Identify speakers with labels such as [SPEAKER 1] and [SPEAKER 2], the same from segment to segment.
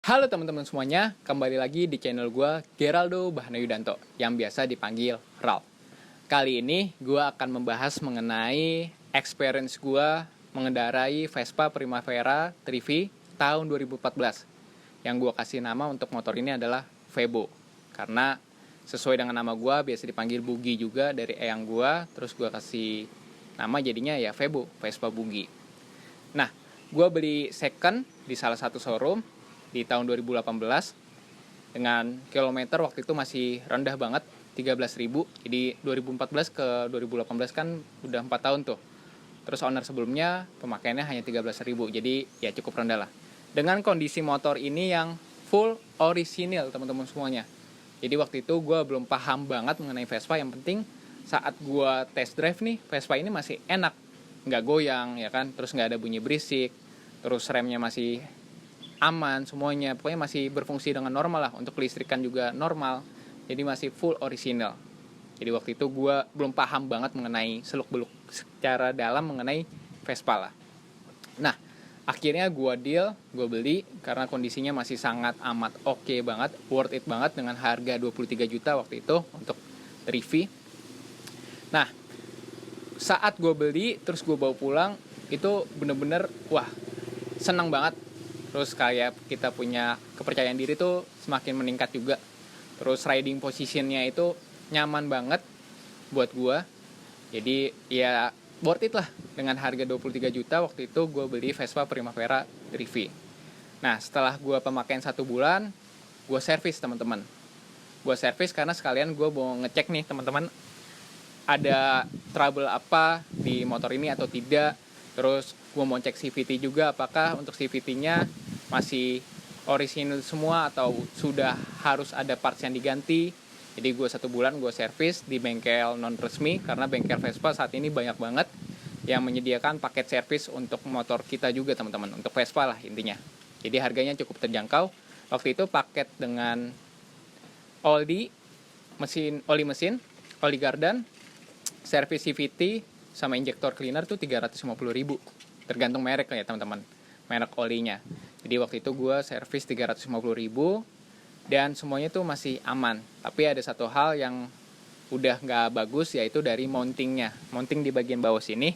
[SPEAKER 1] Halo teman-teman semuanya, kembali lagi di channel gue Geraldo Bahanayudanto yang biasa dipanggil Ral. Kali ini gue akan membahas mengenai experience gue mengendarai Vespa Primavera 3V tahun 2014. Yang gue kasih nama untuk motor ini adalah Vebo, karena sesuai dengan nama gue biasa dipanggil Bugi juga dari eyang gue. Terus gue kasih nama jadinya ya Vebo, Vespa Bugi. Nah, gue beli second di salah satu showroom di tahun 2018 dengan kilometer waktu itu masih rendah banget, 13.000. Jadi 2014 ke 2018 kan udah 4 tahun tuh. Terus owner sebelumnya pemakaiannya hanya 13.000. Jadi ya cukup rendah lah. Dengan kondisi motor ini yang full orisinil teman-teman semuanya. Jadi waktu itu gue belum paham banget mengenai Vespa. Yang penting saat gue test drive nih, Vespa ini masih enak, nggak goyang ya kan, terus nggak ada bunyi berisik, terus remnya masih aman semuanya, pokoknya masih berfungsi dengan normal lah, untuk kelistrikan juga normal, jadi masih full original. Jadi waktu itu gue belum paham banget mengenai seluk beluk secara dalam mengenai Vespa lah. Nah, akhirnya gue beli karena kondisinya masih sangat amat oke banget, worth it banget dengan harga 23 juta waktu itu untuk 3V. Nah, saat gue beli terus gue bawa pulang, itu bener-bener wah, senang banget. Terus kayak kita punya kepercayaan diri tuh semakin meningkat juga. Terus riding positionnya itu nyaman banget buat gue. Jadi ya worth it lah. Dengan harga 23 juta waktu itu gue beli Vespa Primavera 3V. Nah, setelah gue pemakaian 1 bulan, gue servis teman-teman. Gue servis karena sekalian gue mau ngecek nih teman-teman, ada trouble apa di motor ini atau tidak. Terus gue mau cek CVT juga, apakah untuk CVT-nya masih original semua atau sudah harus ada parts yang diganti. Jadi gue 1 bulan gue servis di bengkel non resmi, karena bengkel Vespa saat ini banyak banget yang menyediakan paket servis untuk motor kita juga teman-teman, untuk Vespa lah intinya. Jadi harganya cukup terjangkau. Waktu itu paket dengan oli mesin, oli gardan, servis CVT sama injektor cleaner tuh 350.000, tergantung merek ya teman-teman, merek olinya. Jadi waktu itu gue servis 350.000 dan semuanya tuh masih aman. Tapi ada satu hal yang udah nggak bagus, yaitu dari mounting di bagian bawah sini,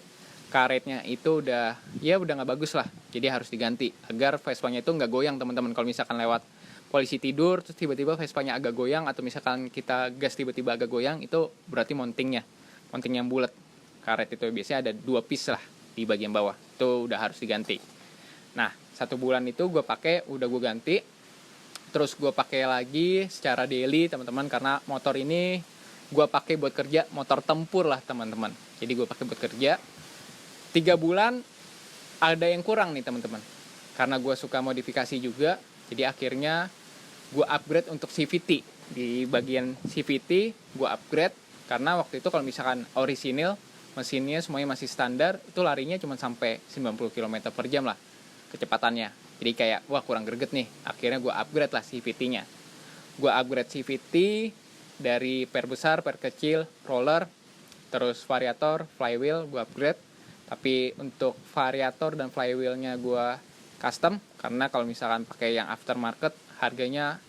[SPEAKER 1] karetnya itu udah nggak bagus lah. Jadi harus diganti agar Vespanya itu nggak goyang teman-teman. Kalau misalkan lewat polisi tidur terus tiba-tiba Vespanya agak goyang, atau misalkan kita gas tiba-tiba agak goyang, itu berarti mounting yang bulat. Karet itu biasanya ada 2 piece lah di bagian bawah, itu udah harus diganti. Nah, 1 bulan itu gue pakai, udah gue ganti. Terus gue pakai lagi secara daily teman-teman, karena motor ini gue pakai buat kerja, motor tempur lah teman-teman. Jadi gue pakai buat kerja. 3 bulan ada yang kurang nih teman-teman, karena gue suka modifikasi juga. Jadi akhirnya gue upgrade untuk CVT. Di bagian CVT gue upgrade, karena waktu itu kalau misalkan orisinil, mesinnya semuanya masih standar, itu larinya cuma sampai 90 km per jam lah kecepatannya. Jadi kayak wah kurang greget nih. Akhirnya gue upgrade lah CVT-nya. Gue upgrade CVT dari per besar, per kecil, roller, terus variator, flywheel gue upgrade. Tapi untuk variator dan flywheelnya gue custom, karena kalau misalkan pakai yang aftermarket harganya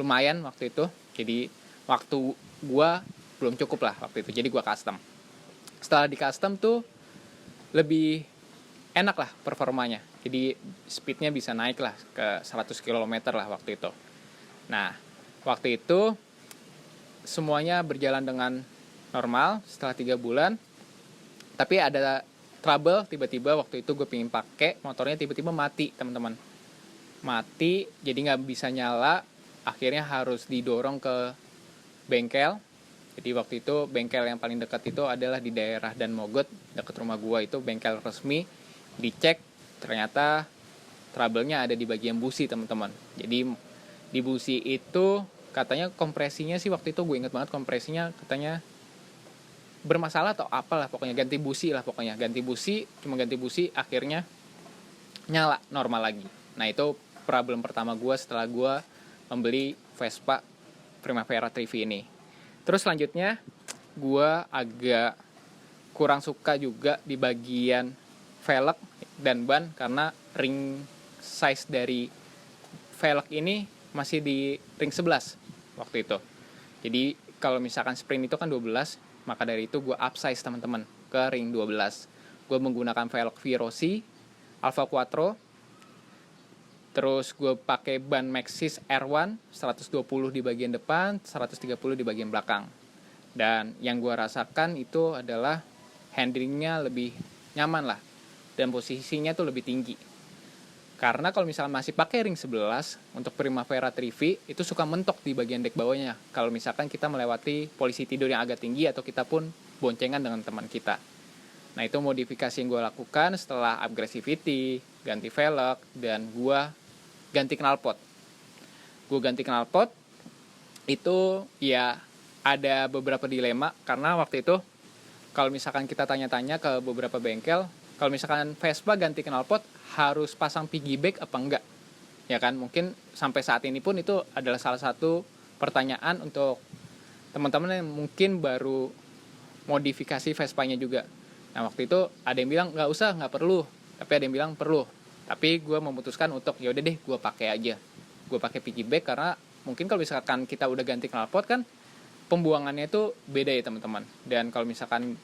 [SPEAKER 1] lumayan waktu itu. Jadi waktu gue belum cukup lah waktu itu, jadi gue custom. Setelah di custom tuh lebih enak lah performanya, jadi speednya bisa naik lah ke 100 km lah waktu itu. Nah, waktu itu semuanya berjalan dengan normal setelah 3 bulan. Tapi ada trouble, tiba-tiba waktu itu gue pengen pakai motornya, tiba-tiba mati teman-teman. Mati, jadi nggak bisa nyala. Akhirnya harus didorong ke bengkel. Jadi waktu itu bengkel yang paling dekat itu adalah di daerah Dan Mogot, dekat rumah gua, itu bengkel resmi. Dicek, ternyata trouble-nya ada di bagian busi teman-teman. Jadi di busi itu katanya kompresinya sih, waktu itu gue inget banget kompresinya katanya bermasalah atau apalah, pokoknya ganti busi lah, cuma ganti busi akhirnya nyala normal lagi. Nah, itu problem pertama gue setelah gue membeli Vespa Primavera 3V ini. Terus selanjutnya gue agak kurang suka juga di bagian velg dan ban, karena ring size dari velg ini masih di ring 11 waktu itu. Jadi kalau misalkan sprint itu kan 12, maka dari itu gue upsize teman-teman ke ring 12. Gue menggunakan velg Virosi Alpha Quattro. Terus gue pakai ban Maxxis R1 120 di bagian depan, 130 di bagian belakang. Dan yang gue rasakan itu adalah handlingnya lebih nyaman lah, dan posisinya tuh lebih tinggi. Karena kalau misalkan masih pakai ring 11 untuk Primavera Trivi, itu suka mentok di bagian dek bawahnya kalau misalkan kita melewati posisi tidur yang agak tinggi atau kita pun boncengan dengan teman kita. Nah, itu modifikasi yang gue lakukan setelah upgradivity, ganti velg, dan gue ganti knalpot. Gue ganti knalpot itu ya ada beberapa dilema, karena waktu itu kalau misalkan kita tanya-tanya ke beberapa bengkel, kalau misalkan Vespa ganti knalpot harus pasang piggyback apa enggak, ya kan? Mungkin sampai saat ini pun itu adalah salah satu pertanyaan untuk teman-teman yang mungkin baru modifikasi Vespanya juga. Nah, waktu itu ada yang bilang nggak usah, nggak perlu, tapi ada yang bilang perlu. Tapi gue memutuskan untuk ya udah deh, gue pakai aja, gue pakai piggyback, karena mungkin kalau misalkan kita udah ganti knalpot kan pembuangannya itu beda ya teman-teman, dan kalau misalkan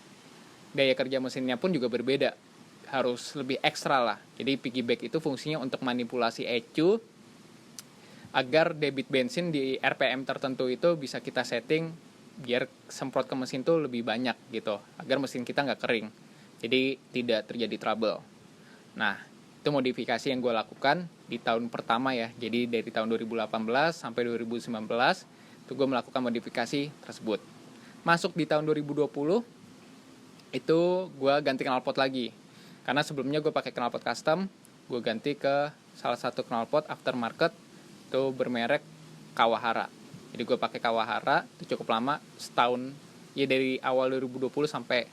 [SPEAKER 1] gaya kerja mesinnya pun juga berbeda, harus lebih ekstra lah. Jadi piggyback itu fungsinya untuk manipulasi ECU agar debit bensin di RPM tertentu itu bisa kita setting biar semprot ke mesin tuh lebih banyak gitu, agar mesin kita nggak kering, jadi tidak terjadi trouble. Nah, itu modifikasi yang gue lakukan di tahun pertama ya. Jadi dari tahun 2018 sampai 2019 itu gue melakukan modifikasi tersebut. Masuk di tahun 2020 itu gue ganti knalpot lagi, karena sebelumnya gue pakai knalpot custom. Gue ganti ke salah satu knalpot aftermarket itu bermerek Kawahara. Jadi gue pakai Kawahara itu cukup lama, setahun ya, dari awal 2020 sampai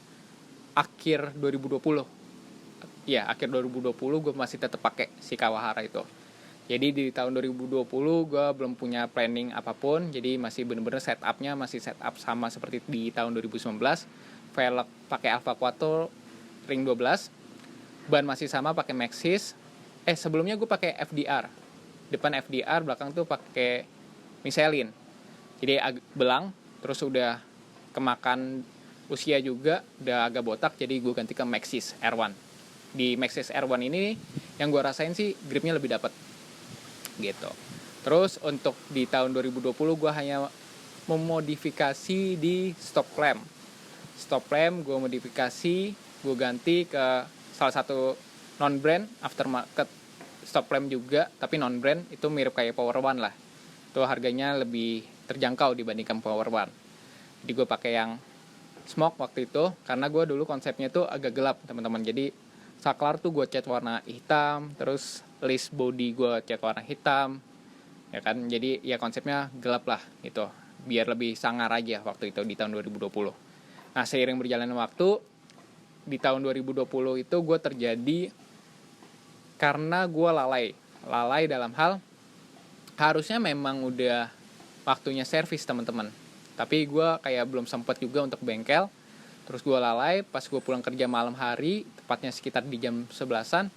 [SPEAKER 1] akhir 2020. Ya, akhir 2020 gue masih tetap pakai si Kawahara itu. Jadi di tahun 2020 gue belum punya planning apapun, jadi masih bener-bener setupnya masih setup sama seperti di tahun 2019. Velg pakai Alpha Quattro ring 12, ban masih sama pakai Maxxis. Sebelumnya gue pakai FDR, depan FDR, belakang tuh pakai Michelin. Jadi belang, terus udah kemakan usia juga, udah agak botak, jadi gue ganti ke Maxxis R1. Di Maxxis R1 ini yang gue rasain sih gripnya lebih dapat gitu. Terus untuk di tahun 2020 gue hanya memodifikasi di stop clamp. Stop clamp gue modifikasi, gue ganti ke salah satu non-brand aftermarket stop clamp juga, tapi non-brand, itu mirip kayak Power One lah. Itu harganya lebih terjangkau dibandingkan Power One. Jadi gue pakai yang smoke waktu itu, karena gue dulu konsepnya tuh agak gelap teman-teman. Jadi saklar tuh gue cat warna hitam, terus list body gue cat warna hitam, ya kan? Jadi ya konsepnya gelap lah gitu, biar lebih sangar aja waktu itu di tahun 2020. Nah, seiring berjalannya waktu di tahun 2020 itu gue terjadi karena gue lalai dalam hal harusnya memang udah waktunya servis teman-teman, tapi gue kayak belum sempat juga untuk bengkel. Terus gue lalai, pas gue pulang kerja malam hari, tepatnya sekitar di jam 11-an,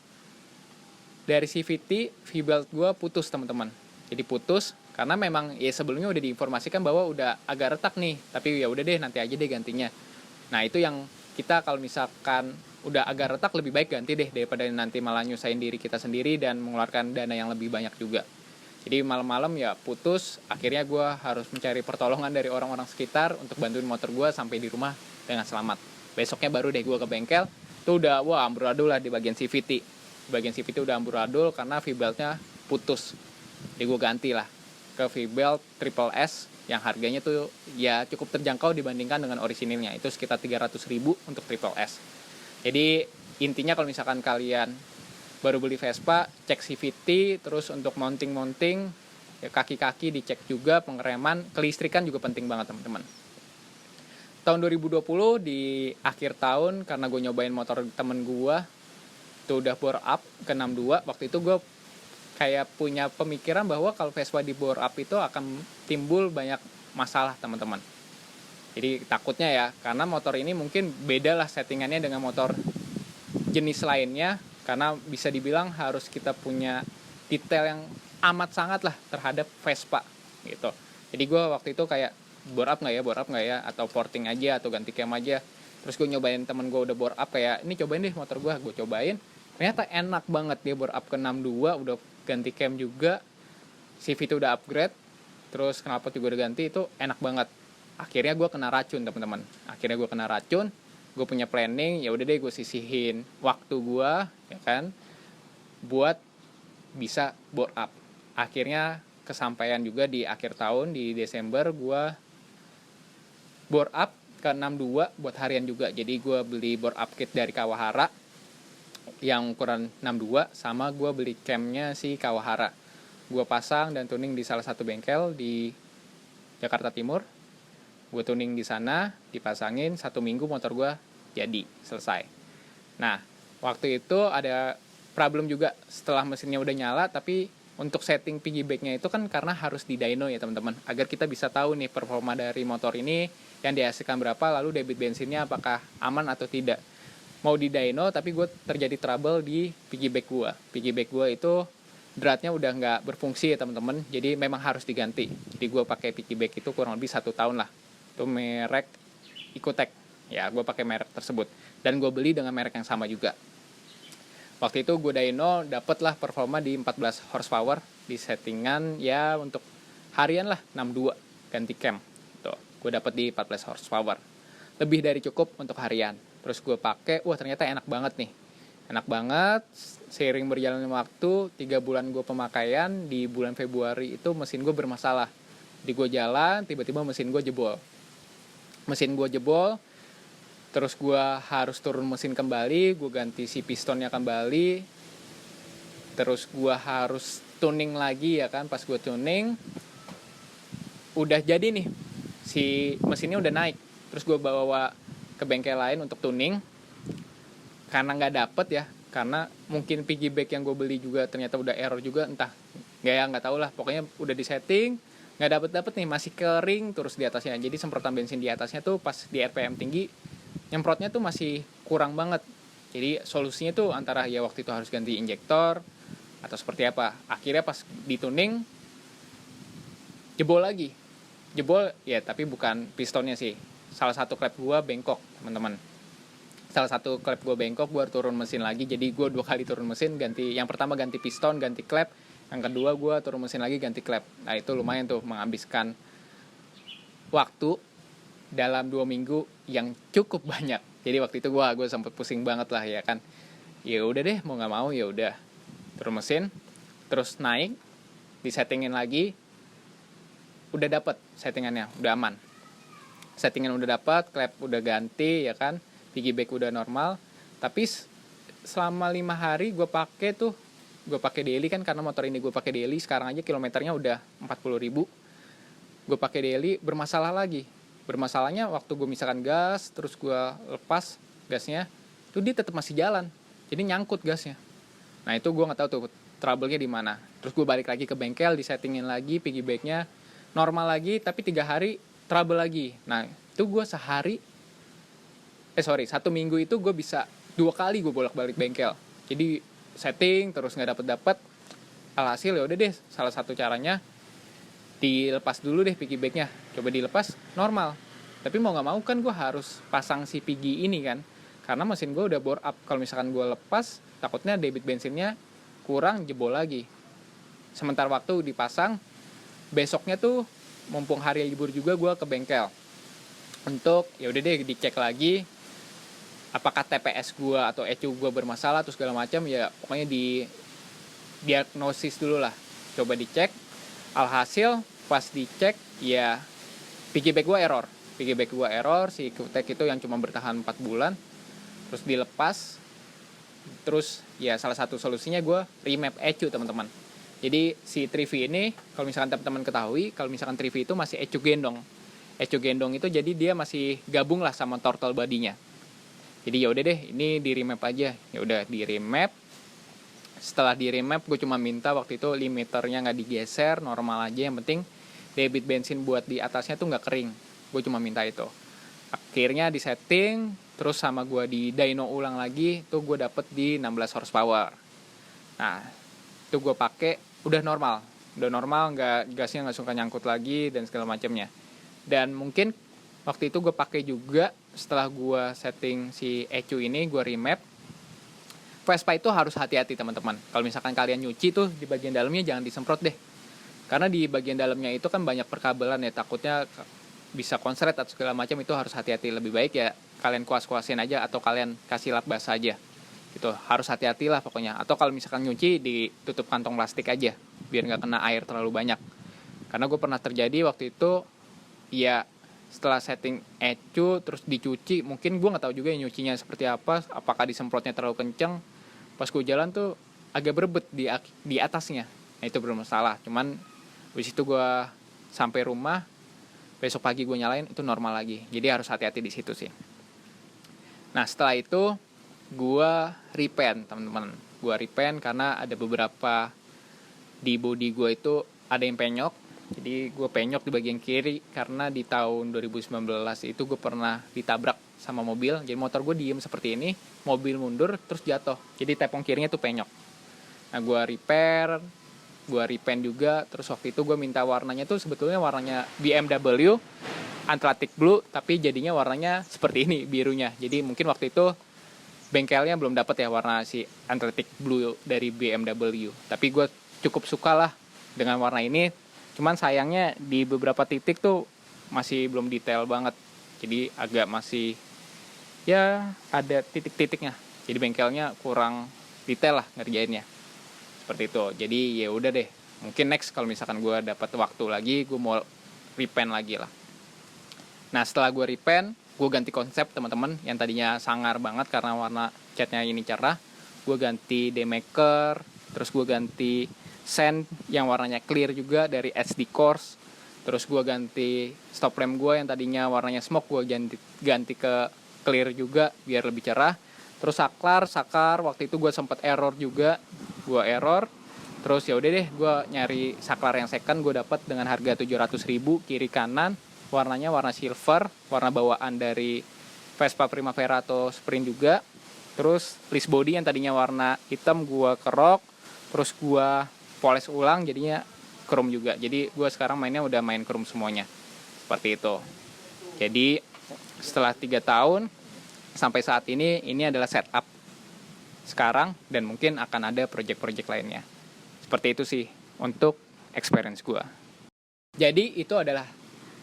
[SPEAKER 1] dari CVT, V-belt gue putus teman-teman. Jadi putus, karena memang ya sebelumnya udah diinformasikan bahwa udah agak retak nih, tapi ya udah deh, nanti aja deh gantinya. Nah, itu yang kita kalau misalkan udah agak retak, lebih baik ganti deh, daripada nanti malah nyusahin diri kita sendiri dan mengeluarkan dana yang lebih banyak juga. Jadi malam-malam ya putus, akhirnya gue harus mencari pertolongan dari orang-orang sekitar untuk bantuin motor gue sampai di rumah dengan selamat. Besoknya baru deh gue ke bengkel, tuh udah amburadul lah di bagian CVT. Di bagian CVT udah amburadul karena V-beltnya putus. Jadi gue ganti lah ke V-belt Triple S yang harganya tuh ya cukup terjangkau dibandingkan dengan orisinilnya. Itu sekitar 300.000 untuk Triple S. Jadi intinya kalau misalkan kalian baru beli Vespa, cek CVT, terus untuk mounting ya kaki-kaki dicek juga, pengereman, kelistrikan juga penting banget teman-teman. Tahun 2020 di akhir tahun, karena gue nyobain motor temen gue itu udah bore up ke 62. Waktu itu gue kayak punya pemikiran bahwa kalau Vespa di bore up itu akan timbul banyak masalah teman-teman. Jadi takutnya ya, karena motor ini mungkin beda lah settingannya dengan motor jenis lainnya, karena bisa dibilang harus kita punya detail yang amat sangat lah terhadap Vespa gitu. Jadi gue waktu itu kayak bore up nggak ya, atau porting aja atau ganti cam aja. Terus gue nyobain, temen gue udah bore up, kayak ini cobain deh motor gue cobain, ternyata enak banget. Dia bore up ke 62, udah ganti cam juga, CV itu udah upgrade, terus knalpot juga udah ganti, itu enak banget. Akhirnya gue kena racun teman-teman, gue punya planning, ya udah deh gue sisihin waktu gue, ya kan, buat bisa bore up. Akhirnya kesampaian juga di akhir tahun, di Desember gue bore up ke 62 buat harian juga. Jadi gue beli bore up kit dari Kawahara yang ukuran 62, sama gue beli camnya si Kawahara. Gue pasang dan tuning di salah satu bengkel di Jakarta Timur. Gue tuning di sana, dipasangin, 1 minggu motor gue jadi selesai. Nah, waktu itu ada problem juga setelah mesinnya udah nyala, tapi untuk setting piggybacknya itu kan karena harus di dyno ya teman-teman, agar kita bisa tahu nih performa dari motor ini yang dihasilkan berapa, lalu debit bensinnya apakah aman atau tidak. Mau di dyno, tapi gue terjadi trouble di piggyback gue. Piggyback gue itu dratnya udah nggak berfungsi ya teman-teman, jadi memang harus diganti. Jadi gue pakai piggyback itu kurang lebih 1 tahun lah. Itu merek Ecotec ya, gue pakai merek tersebut dan gue beli dengan merek yang sama juga. Waktu itu gue dyno dapet lah performa di 14 horsepower di settingan ya untuk harian lah 62 ganti cam. Tuh, gue dapet di 14 horsepower, lebih dari cukup untuk harian. Terus gue pakai, wah ternyata enak banget nih, enak banget. Seiring berjalannya waktu, 3 bulan gue pemakaian, di bulan Februari itu mesin gue bermasalah. Di gue jalan, tiba-tiba mesin gue jebol, terus gue harus turun mesin kembali, gue ganti si pistonnya kembali, terus gue harus tuning lagi ya kan. Pas gue tuning udah jadi nih, si mesinnya udah naik, terus gue bawa ke bengkel lain untuk tuning, karena nggak dapet ya, karena mungkin piggyback yang gue beli juga ternyata udah error juga, entah nggak tahu lah, pokoknya udah disetting nggak dapet nih, masih kering terus di atasnya. Jadi semprotan bensin di atasnya tuh pas di RPM tinggi, nyemprotnya tuh masih kurang banget. Jadi solusinya tuh antara ya waktu itu harus ganti injektor atau seperti apa. Akhirnya pas dituning jebol ya, tapi bukan pistonnya sih, salah satu klep gua bengkok teman-teman. Gua turun mesin lagi. Jadi gua 2 kali turun mesin, ganti, yang pertama ganti piston, ganti klep, yang kedua gua turun mesin lagi ganti klep. Nah itu lumayan tuh menghabiskan waktu dalam 2 minggu yang cukup banyak. Jadi waktu itu gue sempet pusing banget lah ya kan. Ya udah deh, mau nggak mau ya udah turun mesin, terus naik, disettingin lagi, udah dapet settingannya, udah aman. Settingan udah dapet, klep udah ganti ya kan, piggyback udah normal. Tapi selama 5 hari gue pakai daily kan, karena motor ini gue pakai daily. Sekarang aja kilometernya udah 40.000. Gue pakai daily, bermasalahnya waktu gue misalkan gas, terus gue lepas gasnya, itu dia tetap masih jalan, jadi nyangkut gasnya. Nah itu gue nggak tahu tuh trouble-nya di mana. Terus gue balik lagi ke bengkel, disettingin lagi piggybacknya normal lagi, tapi 3 hari trouble lagi. Nah itu gue 1 minggu itu gue bisa 2 kali gue bolak-balik bengkel. Jadi setting terus nggak dapet. Alhasil ya udah deh, salah satu caranya dilepas dulu deh piggybacknya, coba dilepas normal. Tapi mau nggak mau kan gue harus pasang si piggy ini kan, karena mesin gue udah bore up. Kalau misalkan gue lepas, takutnya debit bensinnya kurang, jebol lagi. Sementara waktu dipasang, besoknya tuh mumpung hari libur juga, gue ke bengkel untuk ya udah deh dicek lagi apakah TPS gue atau ECU gue bermasalah atau segala macam ya. Pokoknya di diagnosis dulu lah, coba dicek. Alhasil pas dicek ya piggyback gue error. Si Ecotec itu yang cuma bertahan 4 bulan terus dilepas. Terus ya salah satu solusinya gue remap ECU teman-teman. Jadi si Trivi ini, kalau misalkan teman-teman ketahui, kalau misalkan Trivi itu masih ECU gendong itu, jadi dia masih gabung lah sama throttle bodinya. Jadi ya udah deh, ini di remap aja. Ya udah di remap. Setelah di remap, gue cuma minta waktu itu limiternya nggak digeser, normal aja. Yang penting debit bensin buat di atasnya tuh nggak kering. Gue cuma minta itu. Akhirnya di setting, terus sama gue di dyno ulang lagi, tuh gue dapet di 16 horsepower. Nah, itu gue pakai udah normal. udah normal, gasnya nggak suka nyangkut lagi dan segala macamnya. Dan mungkin waktu itu gue pakai juga setelah gue setting si ECU ini, gue remap. Vespa itu harus hati-hati teman-teman. Kalau misalkan kalian nyuci tuh di bagian dalamnya jangan disemprot deh. Karena di bagian dalamnya itu kan banyak perkabelan ya, takutnya bisa konslet atau segala macam, itu harus hati-hati. Lebih baik ya kalian kuas-kuasin aja atau kalian kasih lap basah aja. Gitu, harus hati-hati lah pokoknya. Atau kalau misalkan nyuci ditutup kantong plastik aja biar nggak kena air terlalu banyak. Karena gue pernah terjadi waktu itu ya, setelah setting ECU terus dicuci, mungkin gue nggak tahu juga ya nyucinya seperti apa, apakah disemprotnya terlalu kenceng, pas gue jalan tuh agak berebet di atasnya. Nah itu bermasalah. Cuman habis itu gue sampai rumah, besok pagi gue nyalain itu normal lagi. Jadi harus hati-hati di situ sih. Nah setelah itu gue repaint teman-teman. Gue repaint karena ada beberapa di body gue itu ada yang penyok. Jadi gue penyok di bagian kiri karena di tahun 2019 itu gue pernah ditabrak sama mobil. Jadi motor gue diem seperti ini, mobil mundur terus jatuh. Jadi tepung kirinya tuh penyok. Nah gue repaint juga. Terus waktu itu gue minta warnanya tuh sebetulnya warnanya BMW Atlantic Blue, tapi jadinya warnanya seperti ini, birunya. Jadi mungkin waktu itu bengkelnya belum dapat ya warna si Atlantic Blue dari BMW. Tapi gue cukup suka lah dengan warna ini. Cuman sayangnya di beberapa titik tuh masih belum detail banget. Jadi agak masih ya ada titik-titiknya. Jadi bengkelnya kurang detail lah ngerjainnya. Seperti itu. Jadi ya udah deh. Mungkin next kalau misalkan gue dapat waktu lagi, gue mau repaint lagi lah. Nah setelah gue repaint, gue ganti konsep teman-teman. Yang tadinya sangar banget karena warna catnya ini cerah. Gue ganti demaker, terus gue ganti sand yang warnanya clear juga dari HD Course. Terus gue ganti stop lamp gue yang tadinya warnanya smoke, gue ganti ke clear juga biar lebih cerah. Terus saklar waktu itu gue sempat error juga. Gue error. Terus ya udah deh, gue nyari saklar yang second, gue dapat dengan harga 700.000 kiri kanan. Warnanya warna silver, warna bawaan dari Vespa Primavera atau Sprint juga. Terus list body yang tadinya warna hitam gue kerok. Terus gue poles ulang jadinya chrome juga. Jadi gue sekarang mainnya udah main chrome semuanya. Seperti itu. Jadi setelah 3 tahun sampai saat ini adalah setup sekarang dan mungkin akan ada project-project lainnya. Seperti itu sih untuk experience gue. Jadi itu adalah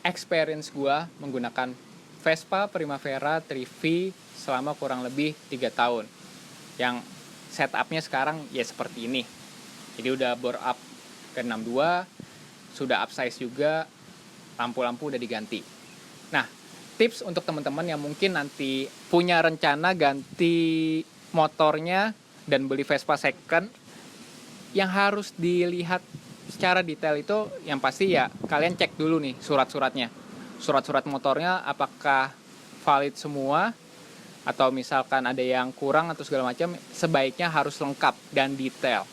[SPEAKER 1] experience gue menggunakan Vespa Primavera 3V selama kurang lebih 3 tahun. Yang setupnya sekarang ya seperti ini. Jadi udah bore up ke 62, sudah upsize juga, lampu-lampu udah diganti. Nah, tips untuk teman-teman yang mungkin nanti punya rencana ganti motornya dan beli Vespa second, yang harus dilihat secara detail itu yang pasti ya kalian cek dulu nih surat-suratnya. Surat-surat motornya apakah valid semua, atau misalkan ada yang kurang atau segala macam, sebaiknya harus lengkap dan detail.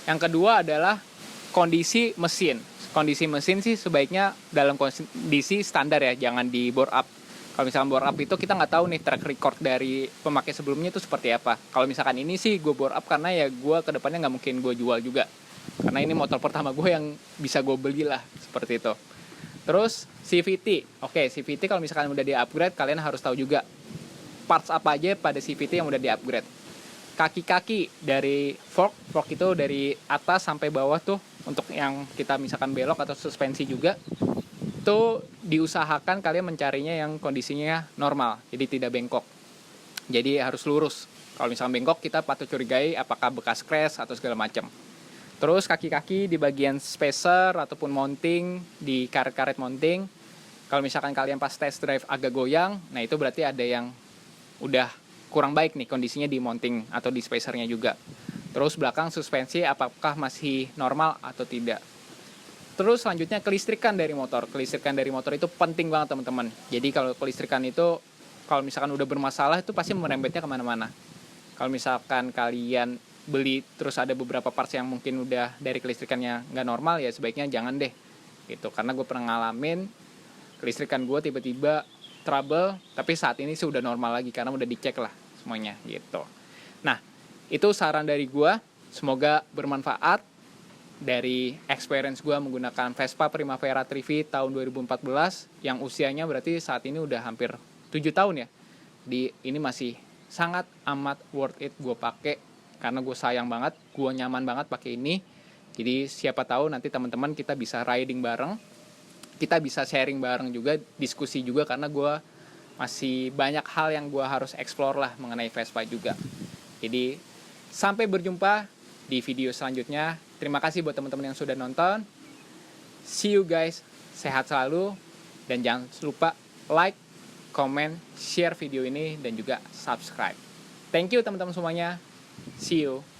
[SPEAKER 1] Yang kedua adalah kondisi mesin. Kondisi mesin sih sebaiknya dalam kondisi standar ya, jangan di bore up. Kalau misalkan bore up itu kita nggak tahu nih track record dari pemakai sebelumnya itu seperti apa. Kalau misalkan ini sih gue bore up karena ya gue kedepannya nggak mungkin gue jual juga. Karena ini motor pertama gue yang bisa gue beli lah, seperti itu. Terus CVT. Oke, CVT kalau misalkan udah di-upgrade, kalian harus tahu juga parts apa aja pada CVT yang udah di-upgrade. Kaki-kaki dari fork itu dari atas sampai bawah tuh, untuk yang kita misalkan belok atau suspensi juga, itu diusahakan kalian mencarinya yang kondisinya normal, jadi tidak bengkok. Jadi harus lurus. Kalau misalkan bengkok, kita patut curigai apakah bekas crash atau segala macam. Terus kaki-kaki di bagian spacer ataupun mounting, di karet-karet mounting, kalau misalkan kalian pas test drive agak goyang, nah itu berarti ada yang udah kurang baik nih kondisinya di mounting atau di spacernya juga. Terus belakang suspensi apakah masih normal atau tidak. Terus selanjutnya kelistrikan dari motor. Kelistrikan dari motor itu penting banget teman-teman. Jadi kalau kelistrikan itu kalau misalkan udah bermasalah itu pasti merembetnya kemana-mana. Kalau misalkan kalian beli terus ada beberapa parts yang mungkin udah dari kelistrikannya nggak normal, ya sebaiknya jangan deh gitu. Karena gue pernah ngalamin kelistrikan gue tiba-tiba trouble, tapi saat ini sih udah normal lagi karena udah dicek lah semuanya gitu. Nah, itu saran dari gue, semoga bermanfaat. dari experience gue menggunakan Vespa Primavera Trivi tahun 2014 yang usianya berarti saat ini udah hampir 7 tahun ya. Ini masih sangat amat worth it gue pakai karena gue sayang banget, gue nyaman banget pakai ini. Jadi siapa tahu nanti teman-teman kita bisa riding bareng, kita bisa sharing bareng juga, diskusi juga, karena gue masih banyak hal yang gue harus explore lah mengenai Vespa juga. Jadi sampai berjumpa di video selanjutnya. Terima kasih buat teman-teman yang sudah nonton. See you guys, sehat selalu, dan jangan lupa like, comment, share video ini, dan juga subscribe. Thank you teman-teman semuanya. See you.